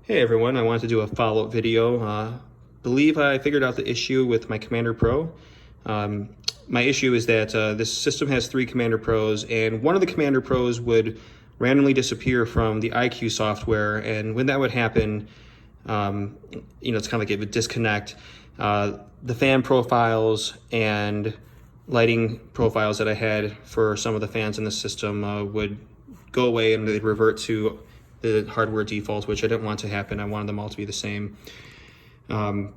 Hey everyone, I wanted to do a follow-up video. Believe I figured out the issue with my Commander Pro. My issue is that this system has 3 Commander Pros, and one of the Commander Pros would randomly disappear from the iCue software, and when that would happen, it's kind of like it would disconnect. The fan profiles and lighting profiles that I had for some of the fans in the system would go away and they'd revert to the hardware defaults, which I didn't want to happen. I wanted them all to be the same. So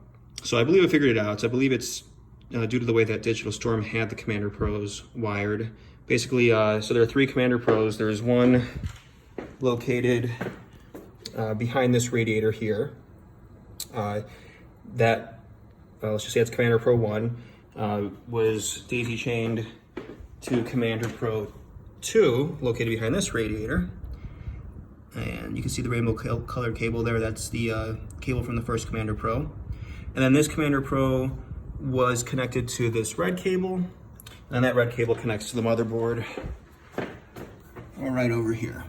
I believe I figured it out. I believe it's due to the way that Digital Storm had the Commander Pros wired. Basically, so there are 3 Commander Pros. There's one located behind this radiator here. Let's just say it's Commander Pro 1, was daisy chained to Commander Pro 2, located behind this radiator. And you can see the rainbow colored cable there. That's the cable from the first Commander Pro. And then this Commander Pro was connected to this red cable. And that red cable connects to the motherboard right over here.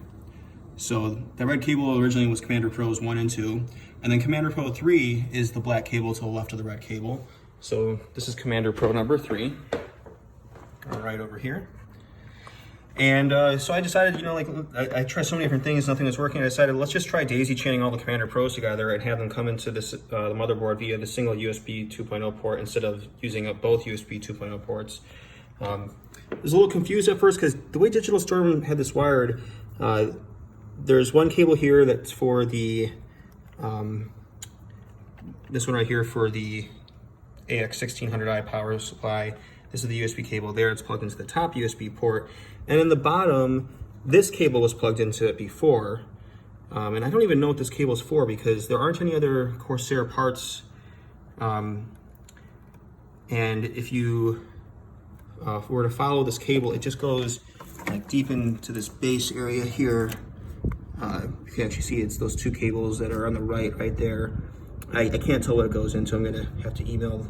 So the red cable originally was Commander Pros 1 and 2. And then Commander Pro 3 is the black cable to the left of the red cable. So this is Commander Pro number 3, right over here. And so I decided, I tried so many different things, nothing was working. I decided, let's just try daisy chaining all the Commander Pros together and have them come into this the motherboard via the single USB 2.0 port instead of using up both USB 2.0 ports. I was a little confused at first because the way Digital Storm had this wired, there's one cable here that's for the, this one right here for the AX1600i power supply. This is the USB cable there. It's plugged into the top USB port. And in the bottom, this cable was plugged into it before. And I don't even know what this cable is for because there aren't any other Corsair parts. And if you were to follow this cable, it just goes like deep into this base area here. You can actually see it's those 2 cables that are on the right there. I can't tell what it goes into. I'm gonna have to email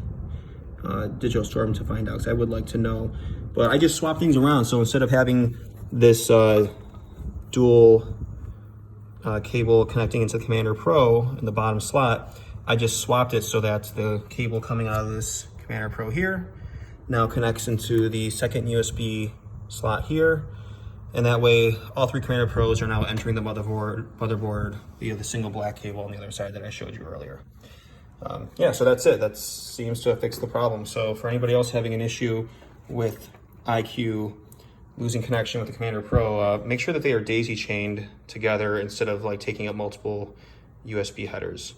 Digital Storm to find out, because I would like to know. But I just swapped things around. So instead of having this dual cable connecting into the Commander Pro in the bottom slot, I just swapped it so that the cable coming out of this Commander Pro here now connects into the second USB slot here. And that way, all 3 Commander Pros are now entering the motherboard via the single black cable on the other side that I showed you earlier. Yeah, so that's it. That seems to have fixed the problem. So for anybody else having an issue with iCue losing connection with the Commander Pro, make sure that they are daisy chained together instead of like taking up multiple USB headers.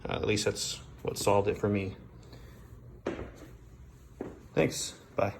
At least that's what solved it for me. Thanks. Bye.